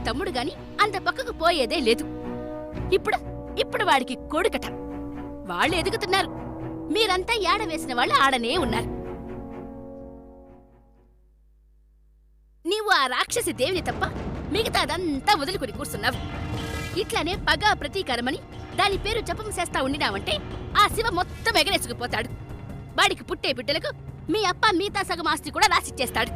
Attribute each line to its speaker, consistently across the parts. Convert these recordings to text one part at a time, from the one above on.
Speaker 1: తమ్ముడు గాని అంత పక్కకు పోయేదే లేదు. ఇప్పుడు ఇప్పుడు వాడికి కొడుకట. వాళ్ళు ఎదుగుతున్నారు, మీరంతా ఏడవేసిన వాళ్ళు ఆడనే ఉన్నారు. నీవు ఆ రాక్షసి దేవిని తప్ప మిగతాదంతా వదులుకుని కూర్చున్నావు. ఇట్లానే పగా ప్రతీకారమని దాని పేరు జపం చేస్తా ఉండినావంటే ఆ శివ మొత్తం ఎగరేసుకుపోతాడు. వాడికి పుట్టే బిడ్డలకు మీ అప్ప మిగతా సగం ఆస్తి కూడా రాసిచ్చేస్తాడు.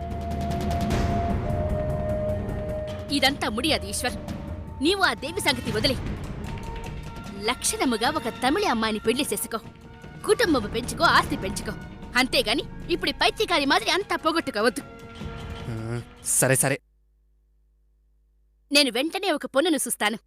Speaker 1: ఇదంతా ముడియాది ఈశ్వర్. నీవు ఆ దేవి సంగతి వదిలే లక్షణముగా ఒక తమిళ అమ్మాయిని పెళ్లి చేసుకో, కుటుంబము పెంచుకో, ఆస్తి పెంచుకో. అంతేగాని ఇప్పుడు పైత్యకారి మాదిరి అంతా పోగొట్టుకోవద్దు.
Speaker 2: సరే సరే,
Speaker 1: నేను వెంటనే ఒక పొన్నును చూస్తాను.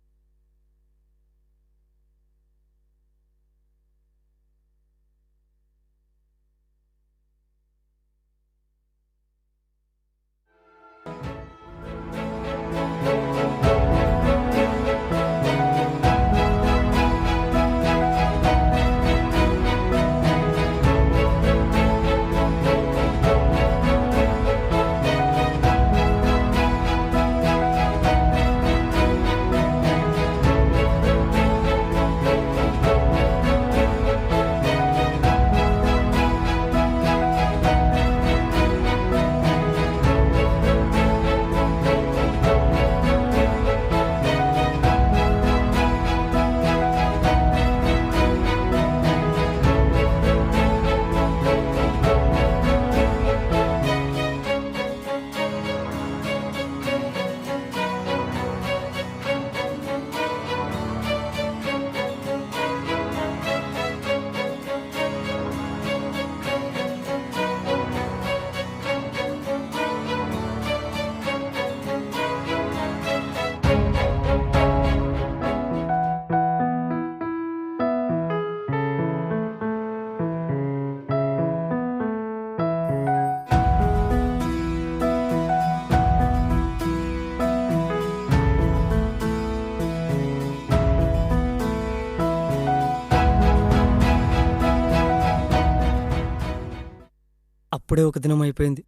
Speaker 3: అప్పుడే ఒక దినం అయిపోయింది.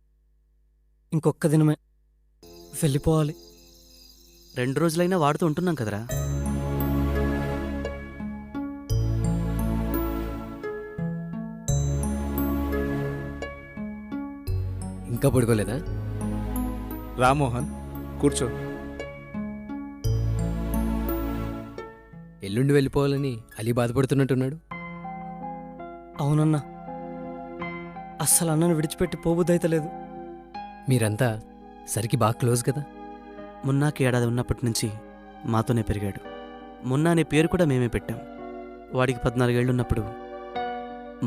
Speaker 3: ఇంకొక్క దినమే వెళ్ళిపోవాలి.
Speaker 4: 2 రోజులైనా వాడుతూ ఉంటున్నాం కదరా.
Speaker 2: ఇంకా పడుకోలేదా?
Speaker 5: రామ్మోహన్, కూర్చో.
Speaker 2: ఎల్లుండి వెళ్ళిపోవాలని అలీ బాధపడుతున్నట్టున్నాడు.
Speaker 3: అవునన్నా, అస్సలు అన్నను విడిచిపెట్టి పోబుద్దైతలేదు.
Speaker 2: మీరంతా సరికి బాగా క్లోజ్ కదా.
Speaker 4: మున్నాకి ఏడాది ఉన్నప్పటి నుంచి మాతోనే పెరిగాడు. మున్నా అనే పేరు కూడా మేమే పెట్టాం. వాడికి 14 ఏళ్లున్నప్పుడు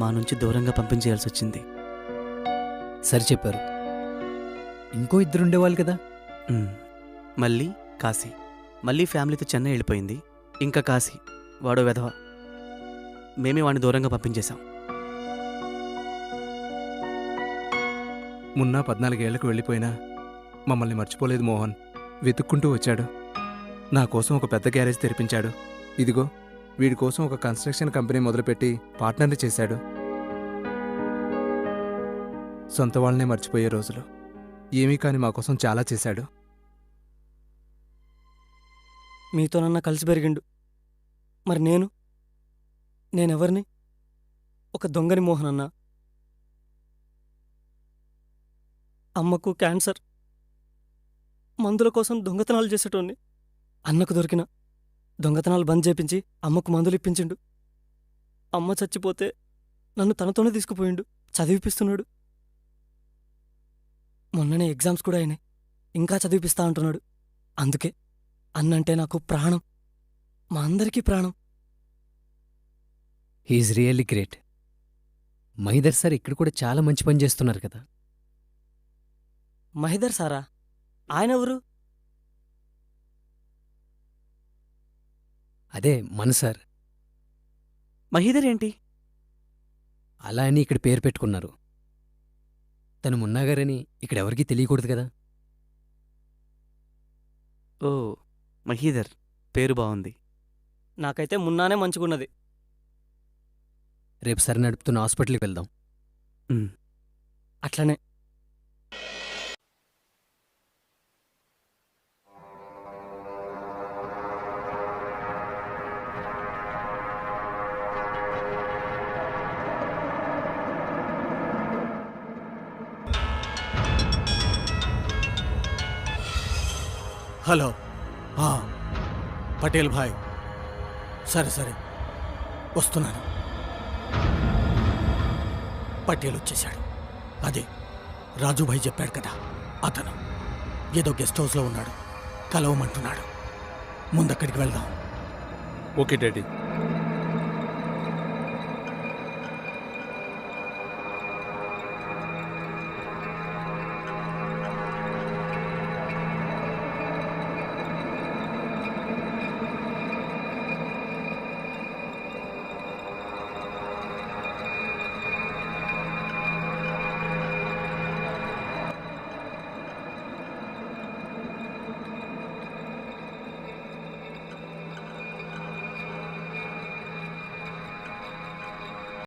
Speaker 4: మా నుంచి దూరంగా పంపించేయాల్సి వచ్చింది.
Speaker 2: సరి చెప్పారు. ఇంకో 2 ఉండేవాళ్ళు కదా.
Speaker 4: మళ్ళీ కాశీ, మళ్ళీ ఫ్యామిలీతో చెన్నై వెళ్ళిపోయింది. ఇంకా కాశీ, వాడో వెధవ. మేమే వాడిని దూరంగా పంపించేశాం.
Speaker 5: మున్నా 14 ఏళ్లకు వెళ్ళిపోయినా మమ్మల్ని మర్చిపోలేదు మోహన్. వెతుక్కుంటూ వచ్చాడు. నా కోసం ఒక పెద్ద గ్యారేజ్ తెరిపించాడు. ఇదిగో వీడి కోసం ఒక కన్స్ట్రక్షన్ కంపెనీ మొదలుపెట్టి పార్ట్నర్ని చేశాడు. సొంత వాళ్ళనే మర్చిపోయే రోజులు ఏమీ కాని మా కోసం చాలా చేశాడు.
Speaker 3: మీతోనన్నా కలిసి పెరిగిండు. మరి నేనెవరిని? ఒక దొంగని మోహన్ అన్నా. అమ్మకు క్యాన్సర్, మందుల కోసం దొంగతనాలు చేసేటోన్ని. అన్నకు దొరికిన దొంగతనాలు బంద్ చేపించి అమ్మకు మందులు ఇప్పించిండు. అమ్మ చచ్చిపోతే నన్ను తనతోనే తీసుకుపోయిండు, చదివిపిస్తున్నాడు. మొన్ననే ఎగ్జామ్స్ కూడా అయినాయి, ఇంకా చదివిపిస్తా అంటున్నాడు. అందుకే అన్నంటే నాకు ప్రాణం, మా అందరికీ ప్రాణం.
Speaker 2: He's really great. Mahidhar sir ఇక్కడ కూడా చాలా మంచి పని చేస్తున్నారు కదా.
Speaker 3: మహిదర్ సారా? ఆయనెవరు?
Speaker 2: అదే మన సార్.
Speaker 4: మహీదర్ ఏంటి?
Speaker 2: అలా అని ఇక్కడ పేరు పెట్టుకున్నారు. తను మున్నాగారని ఇక్కడెవరికీ తెలియకూడదు కదా.
Speaker 4: ఓ, మహీదర్ పేరు బాగుంది.
Speaker 3: నాకైతే మున్నానే మంచిగున్నది.
Speaker 2: రేపు సార్ నడుపుతున్న హాస్పిటల్కి వెళ్దాం.
Speaker 3: అట్లనే.
Speaker 6: హలో ఆ, పటేల్ భాయ్ సరే సరే వస్తున్నాను. పటేల్ వచ్చేశాడు. అదే రాజుభాయ్ చెప్పాడు కదా, అతను ఏదో గెస్ట్ హౌస్లో ఉన్నాడు, కలవమంటున్నాడు. ముందక్కడికి వెళ్దాం.
Speaker 5: Okay daddy.